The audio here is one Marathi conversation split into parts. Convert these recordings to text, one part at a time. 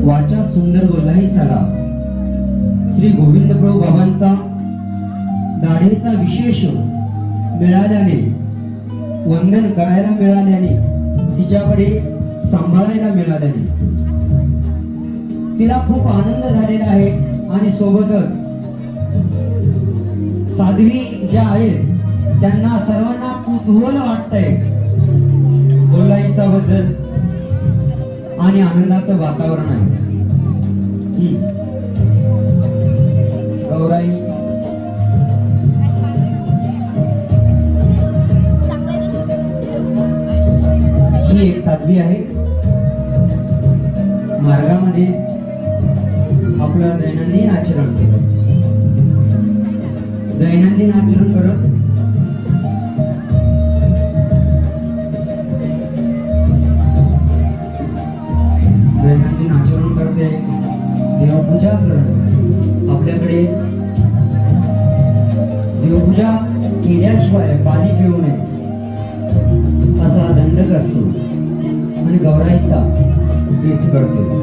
वाचा सुंदर बोलाही साला श्री गोविंदप्रभू बाबांचा दाढेचा विशेष मिळाल्याने, वंदन करायला मिळाल्याने, तिच्याकडे सांभाळायला मिळाल्याने तिला खूप आनंद झालेला आहे. आणि सोबतच साध्वी ज्या आहेत त्यांना सर्वांना कुतूहल वाटतंय बोलायचा बद्दल आणि आनंदाचं वातावरण आहे. गौराई ही एक साध्वी आहे. मार्गामध्ये आपलं दैनंदिन आचरण करत दैनंदिन आचरण करते, देवपूजा करत. आपल्याकडे देवपूजा केल्याशिवाय पाणी पिऊ नये असा दंडक असतो आणि गौराईचा तेच करते.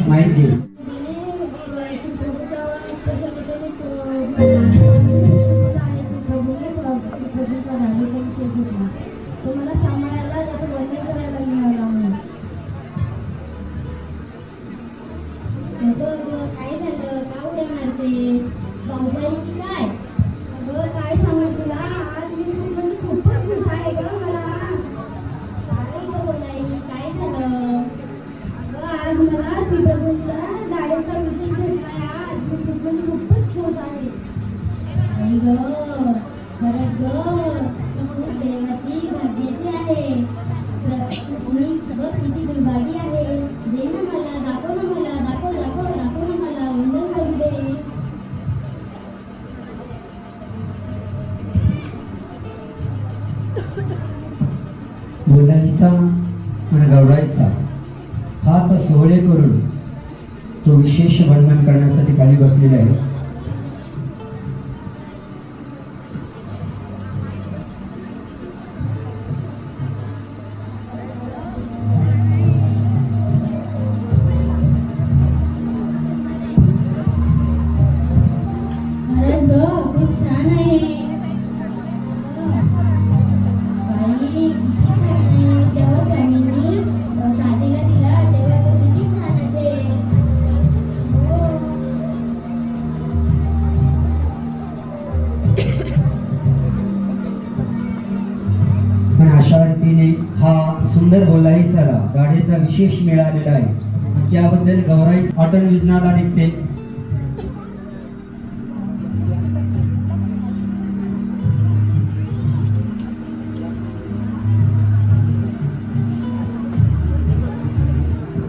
माहिती तुम्हाला सांभाळायला त्याचं वजन करायला मिळालं. काय झालं, का उड्या मारते, पावसाळी की काय? अगं काय सांगू तुला, आज मी म्हणजे खूपच खुश आहे ग. मला काय ग बोलाई, काय झालं? अगं आज मला श्रीप्रभूंचा दाढेचा विषय भेटलाय. आज मी खूपच खुश आहे. आई ग, खरंच ग, तू देवाची भाग्याची आहे. मी खबर किती दुर्भागी आहे. दे ना मला, दाखव ना मला, दाखव दाखव दाखव ना मला, वंदन करू दे. बोलायचा आणि गौराईचा हात सोहळे करून तो विशेष वंदन करण्यासाठी खाली बसलेला आहे. खरंच ग, खूप छान आहे. बाई, किती छान आहे. जेव्हा स्वामींनी साधीला दिला तेव्हा तो किती छान असेल. हो. पण अशा रीतीने हा सुंदर बोलाईसाला गाडीचा विशेष मिळालेला आहे. त्याबद्दल गौराई अटल विजनाला निघते.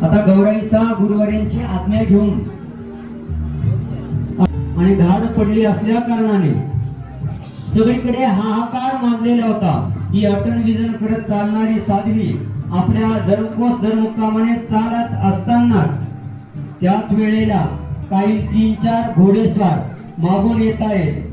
आता गौराईचा गुरुवाऱ्यांची आज्ञा घेऊन आणि धाड पडली असल्या कारणाने सगळीकडे हाहाकार माजलेला होता. ही अटल विजन करत चालणारी साध्वी आपल्या दरमुक्कामाने चालत असतानाच त्याच वेळेला काही 3-4 घोडेस्वार मागून येत आहेत.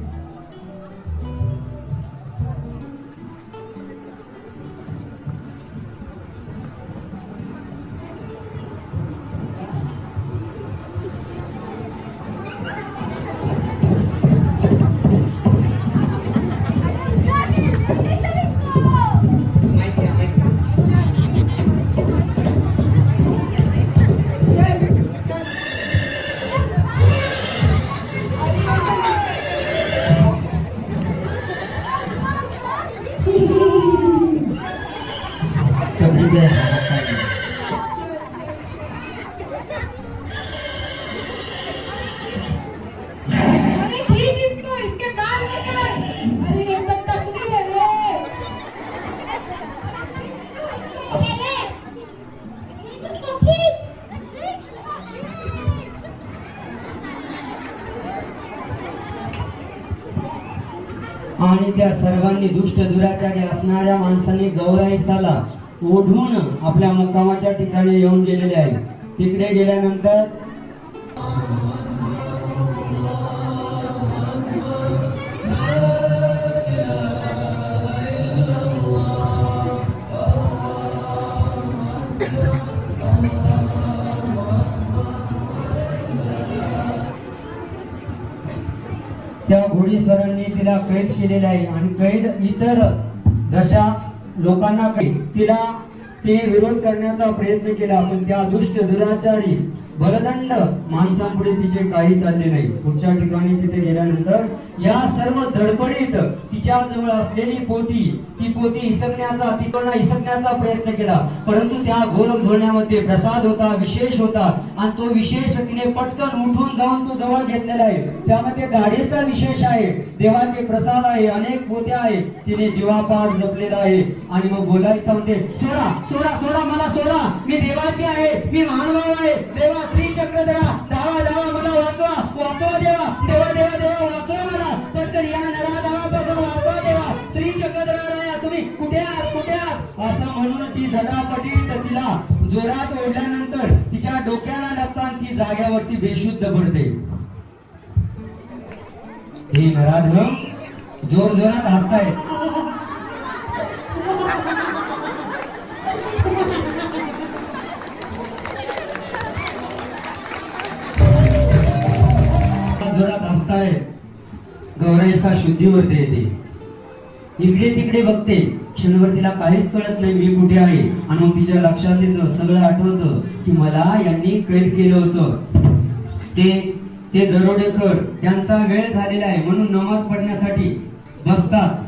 आणि त्या सर्वांनी दुष्ट दुराचारी असणाऱ्या माणसांनी गौराईचाला ओढून आपल्या मुक्कामाच्या ठिकाणी येऊन गेलेले आहे. तिकडे गेल्यानंतर त्या घोडीस्वरांनी तिला कैद केलेला आहे आणि कैद इतर जशा लोकांना तिला ते विरोध करण्याचा प्रयत्न केला, पण त्या दुष्ट दुराचारी बलदंड माणसांपुढे तिचे काही चालले नाही. पुढच्या ठिकाणी तिथे गेल्यानंतर या सर्व धडपडीत तिच्या जवळ असलेली पोथी ती पोथी इसकण्याचा प्रयत्न केला, परंतु त्या गोरख धोरण्यामध्ये प्रसाद होता, विशेष होता आणि तो विशेष तिने पटकन उठून जाऊन तो जवळ घेतलेला आहे. त्यामध्ये गाडीचा विशेष आहे, देवाचे प्रसाद आहे, अनेक पोथ्या आहे, तिने जीवापाड जपलेला आहे. आणि मग बोलायचं म्हणते, सोडा सोडा सोडा मला सोडा, मी देवाची आहे, मी मानव आहे. देवा श्री चक्रधरा, धावा धावा मला वाचवा, वाचवा देवा, देवा देवा देवा वाचवा मला, तर या नराधावापासून वाचवा देवा. श्री चक्रधरा राया तुम्ही कुठे आहात, कुठे आहात असं म्हणून ती झटापटीत तिला जोरात ओढल्यानंतर तिच्या डोक्याला लागताना ती जाग्यावरती बेशुद्ध पडते. हे नराधम जोर जोरात हसतायत. जोरात हसताय. गौराईचा शुद्धीवरती येते, इकडे तिकडे बघते, क्षणभर तिला काहीच कळत नाही मी कुठे आहे. आणि मग तिच्या लक्षात येतं, सगळं आठवतं की मला यांनी कैद केलं होतं. ते दरोडेखोर त्यांचा वेळ झालेला आहे म्हणून नमाज पढण्यासाठी बसतात.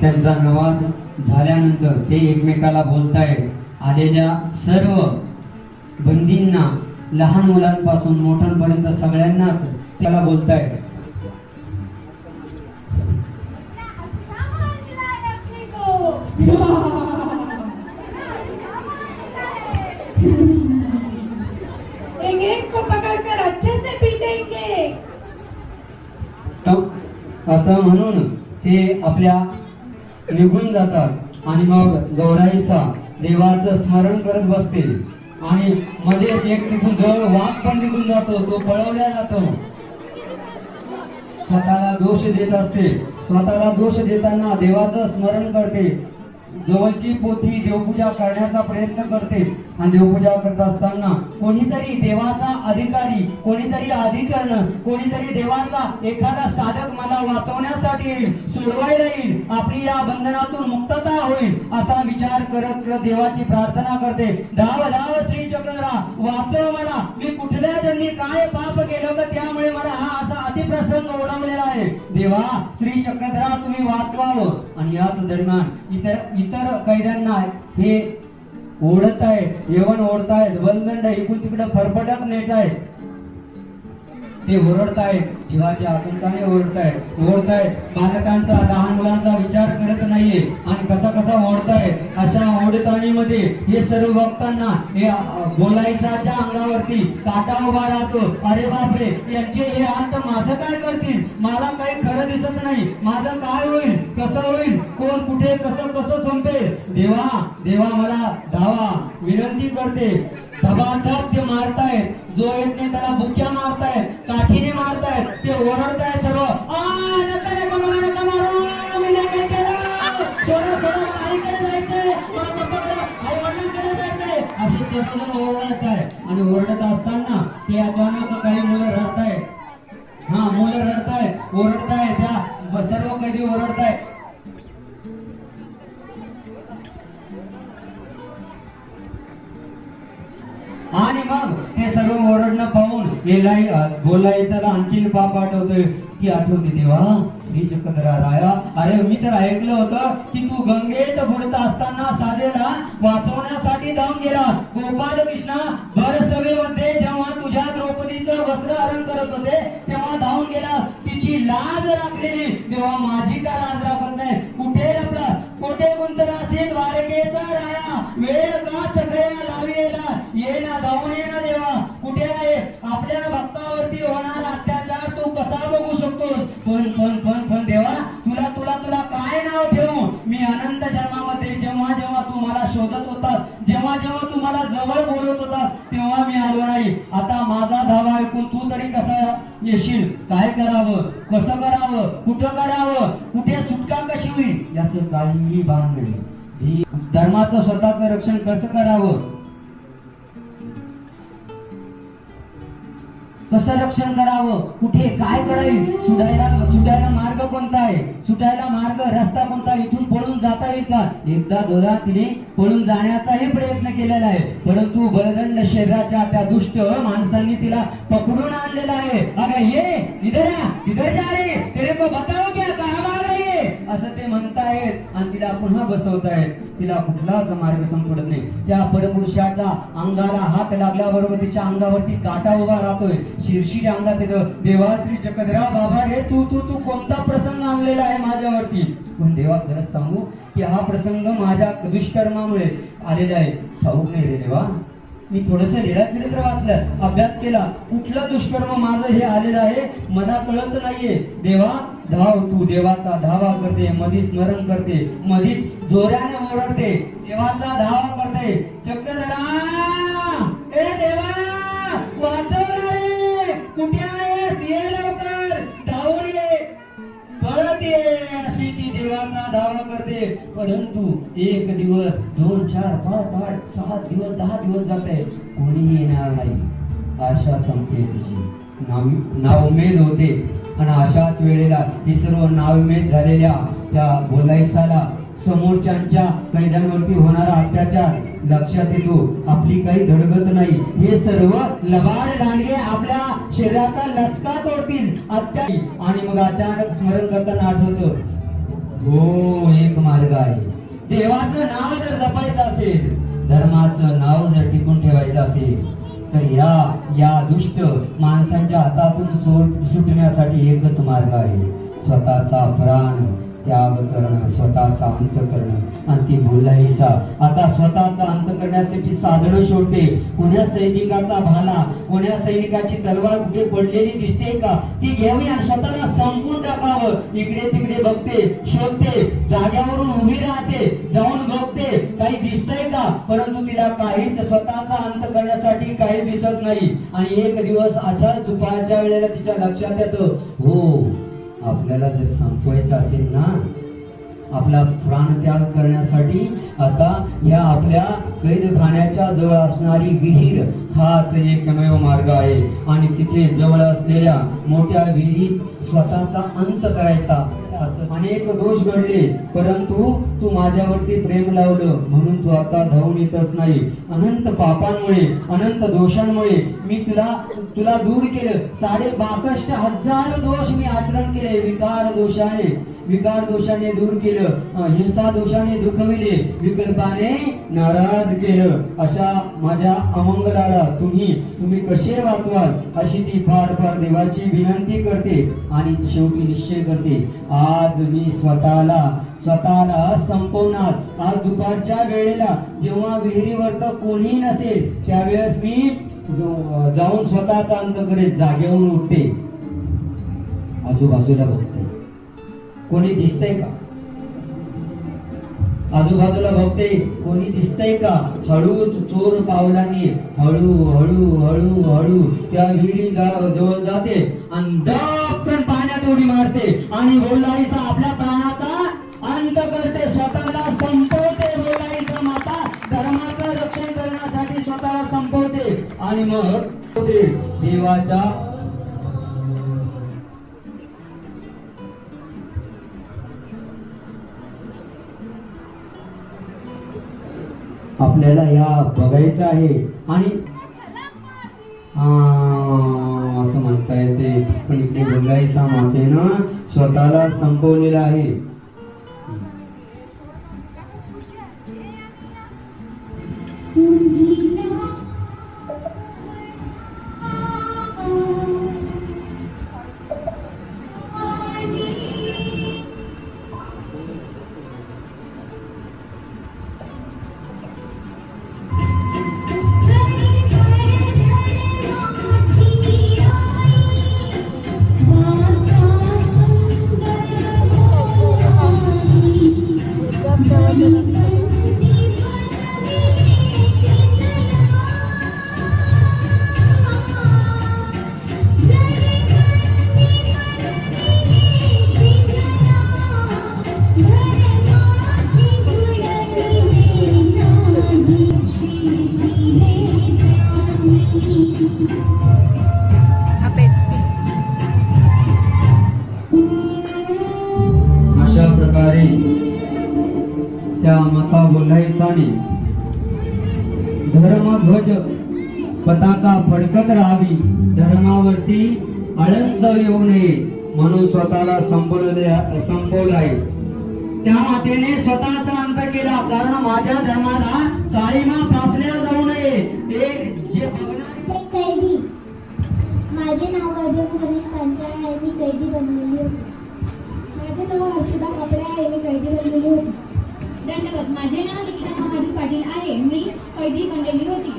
त्यांचा नमाज झाल्यानंतर ते एकमेकाला बोलतायत. आलेल्या सर्व बंदींना, लहान मुलांपासून मोठ्यांपर्यंत सगळ्यांनाच त्याला बोलतायत. असं म्हणून ते आपल्या निघून जातात. आणि मग गौराईचा देवाचं स्मरण करत बसते. आणि मध्येच एक तिथून जवळ वाघ पण निघून जातो, तो पळवला जातो. स्वतःला दोष देत असते. स्वतःला दोष देताना देवाचं स्मरण करते. जवळची पोथी देवपूजा करण्याचा प्रयत्न करते. आणि देवपूजा करत असताना कोणीतरी देवाचा अधिकारी, कोणीतरी अधिकरण, कोणीतरी देवाचा एखादा साधक मला वाचवण्यासाठी येईल, सोडवायला येईल, आपली या बंधनातून मुक्तता होईल असा विचार करत करत देवाची प्रार्थना करते. धाव धाव श्री चक्रधरा, वाचव मला, मी कुठल्या जन्मी काय पाप केलं का त्यामुळे मला हा असा अतिप्रसंग ओढवलेला आहे. देवा श्री चक्रधरा तुम्ही वाचवावं. आणि याच दरम्यान इतर कैद्यांना हे ओढत आहेत, येवण ओढतायत, बंदंड इकडून तिकडे फरफटत नेत आहेत. ते ओरडतायत, जीवाच्या आतंकाने ओढतायत. बालकांचा, लहान मुलांचा विचार करत नाहीये आणि कसा कसा ओढतायत. अशा ओढतानीमध्ये हे सर्व बघताना हे बोलायचाच्या अंगावरती काटा उभा राहतो. अरे बापरे, यांचे हे अंत माझं काय करतील, मला काही खरं दिसत नाही, माझं काय होईल, कसं होईल, कोण कुठे कसं संपेल. देवा देवा मला धावा, विनंती करते. धबाधब ते मारतायत, जो येत नाही त्याला बुक्या मारतायत, काठीने मारतायत, ते ओरडतायत सर्व. नका मारू, मी नाही काय केलं, सोडा आईकडे जायचंय, आईवडिलांकडे जायचंय, असे सर्वजण ओरडत आहे. आणि ओरडत असताना ते अचानक काही मुलं रडतायत. मुलं रडतायत, ओरडतायत, त्या सर्व कैदी ओरडतायत. आणि मग ते सर्व ओरडणं पाहून बोलायचं आणखीन पाप आठवतोय की आठवते. देवा श्री चक्रधरा राया, अरे मी तर ऐकलं होतं की तू गंगेत बुडत असताना साधेला वाचवण्यासाठी धावून गेला. गोपाल कृष्णा भर सभेमध्ये जेव्हा तुझ्या द्रौपदीचं वस्त्र हरण करत होते तेव्हा धावून गेला. तिची तिची लाज राखलेली तेव्हा माझी का लाज राखत नाही? कुठे लपला, कोठे गुंतला असे द्वारकेचा राया, वेळ का सगळ्या लाविला, ये ना जाऊन ये ना देवा, कुठे आहे? आपल्या भक्तावरती होणारा अत्याचार तू कसा बघू शकतोस? पण देवा, तुला तुला तुला काय नाव ठेवू? मी अनंत जन्मामध्ये जेव्हा जेव्हा तू मला शोधत होतास, जेव्हा जेव्हा तू मला जवळ बोलत होतास, तेव्हा मी आलो नाही. आता माझा धावा ऐकून तू तरी कसा येशील? काय करावं, कसं करावं, कुठं करावं, कुठे सुटका कशी होईल याचं काहीही भान नाही. ही धर्माचं स्वतःचं रक्षण कसं करावं, कसं रक्षण करावं, कुठे काय करावी, सुटायला मार्ग कोणता आहे, सुटायला मार्ग रस्ता कोणता, इथून पळून जाता येईल का? एकदा दोनदा तिने पळून जाण्याचाही प्रयत्न केलेला आहे, परंतु बलदंड शरीराच्या त्या दुष्ट माणसांनी तिला पकडून आणलेला आहे. अगं ये इधर जा रे, तेरे को बताओ क्या कहां भाग रही है, असं ते म्हणतायत आणि तिला पुन्हा बसवतायत. तिला कुठलाच मार्ग संपडत नाही. त्या परपुरुषाचा अंगाला हात लागल्याबरोबर तिच्या अंगावरती काटा उभा राहतोय. शिरशीर अंगात येतं, देवा श्री चक्रधरराव बाबा रे, तू तू तू कोणता प्रसंग आणलेला आहे माझ्यावरती? पण देवा खरंच सांगू की हा प्रसंग माझ्या दुष्कर्मामुळे आलेला आहे. ठाऊक नाही रे देवा, मी थोडस लीळाचरित्र वाचलं, अभ्यास केला, कुठलं दुष्कर्म माझं हे आलेलं आहे मला कळत नाहीये. देवा धाव, तू देवाचा धावा करते, मधी स्मरण करते, मधीच जोराने ओरडते, देवाचा धावा करते. चक्रधरा, ए देवा वाचवणारे, कुठे आहेस? ये लवकर, धावून ये, परत ये, अशी ती देवाचा धावा करते. परंतु एक दिवस, 2, 4, 5, 8, 7 दिवस, 10 दिवस जाते, कोणी येणार नाही. आशा संपते तिची, नाउमेद होते. आणि अशाच वेळेला ही सर्व नाउमेद झालेल्या त्या बोलायसाला समोरच्यांच्या कैद्यांवरती होणारा अत्याचार लक्षात येतो. आपली काही धडगत नाही. हे सर्व लबाड लांडगे आपल्या शरीराचा लचका तोडतील आणि मग अचानक स्मरण करताना आठवतं, हो एक मार्ग आहे. देवाचं नाव जर जपायचं असेल, धर्माचं नाव जर टिकून ठेवायचं असेल, तर या दुष्ट माणसांच्या हातातून सुटण्यासाठी एकच मार्ग आहे, स्वतःचा प्राण त्याग करणं, स्वतःचा अंत करणं. आणि ती बोलायसा आता स्वतःचा अंत करण्यासाठी साधनं शोधते. कोण्या सैनिकाचा भाला, कोण्या सैनिकाची तलवार कुठे पडलेली दिसते का, ती घ्यावी आणि स्वतःला संपून टाकावं. इकडे तिकडे बघते, शोधते, जाग्यावरून उभी राहते, जाऊन बघते काही दिसतंय का, परंतु तिला काहीच स्वतःचा अंत करण्यासाठी काही दिसत नाही. आणि एक दिवस अशा दुपारच्या वेळेला तिच्या लक्षात येतं, हो आपल्याला जर संपवायचं असेल ना, आपला प्राणत्याग करण्यासाठी आता या आपल्या कैदखान्याच्या जवळ असणारी विहीर हाच एकमेव मार्ग आहे. आणि तिथे जवळ असलेल्या मोठ्या विहिरीत स्वतःचा अंत करायचा. अनेक दोष घडले, परंतु तू माझ्यावरती प्रेम लावलं म्हणून तू आता धावून येतच नाही. अनंत पापांमुळे, अनंत दोषांमुळे मी तुला दूर केलं. 62,500 दोष मी आचरण केले. विकार दोषाने दूर केलं, हिंसा दोषाने दुखविले, विकल्पाने नाराज केलं. अशा माझ्या अमंगलाला तुम्ही कसे वाचवाल, अशी ती फार फार देवाची विनंती करते. आणि शेवटी निश्चय करते, आज मी स्वतःला संपवणार. आज दुपारच्या वेळेला जेव्हा विहिरीवर तर कोणी नसेल, त्यावेळेस मी जाऊन स्वतःचा अंत करेल. जागेवरून उठते, आजूबाजूला बघते, कोणी दिसतंय का, आजूबाजूला बघते कोणी दिसतंय का. हळूच चोर पावलांनी हळू त्या विहिरी जवळ जाते आणि दपकन पाण्यात उडी मारते आणि बोलायचा आपल्या प्राणाचा अंत करते, स्वतःला संपवते. बोलायचं माता धर्माचं रक्षण करण्यासाठी स्वतःला संपवते. आणि मग देवाच्या आपल्याला या बघायचं आहे. आणि असं म्हणता येते, पण इथे बोलायचा मातेनं स्वतःला संपवलेला आहे. अशा प्रकारे त्या माता बोलायसाने धर्मध्वज पताका फडकत राहावी, धर्मावरती आळंज येऊ नये म्हणून स्वतःला संपवलं आहे. त्या मातेने स्वतःचा अंत केला, कारण माझ्या धर्माला काळीमा फासल्या जाऊ नये. एक जे एक कैदी. माझे नाव अर्जुन गणेश पांचाळ आहे. मी कैदी बनलेली होती. माझे नाव हर्षदा कपडे आहे. मी कैदी बनलेली होती. दंडवत. माझे नाव निकिता महादेव पाटील आहे. मी कैदी बनलेली होती.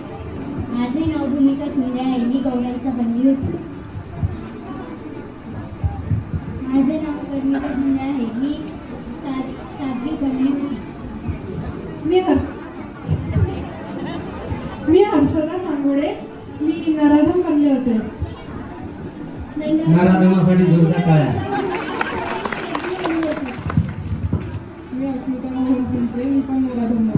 माझे नाव भूमिका सुंदे आहे. मी गौराईचा बनली होती. माझे नाव कर्मिका सुंदे आहे. मी साध्वी बनली होती. मी हर्षदा सांगोडे. मी नराधम बनले होते. नराधमासाठी जोरदार टाळ्या. मी अस्मिता मोहन पिंपळे. मी पण नराधम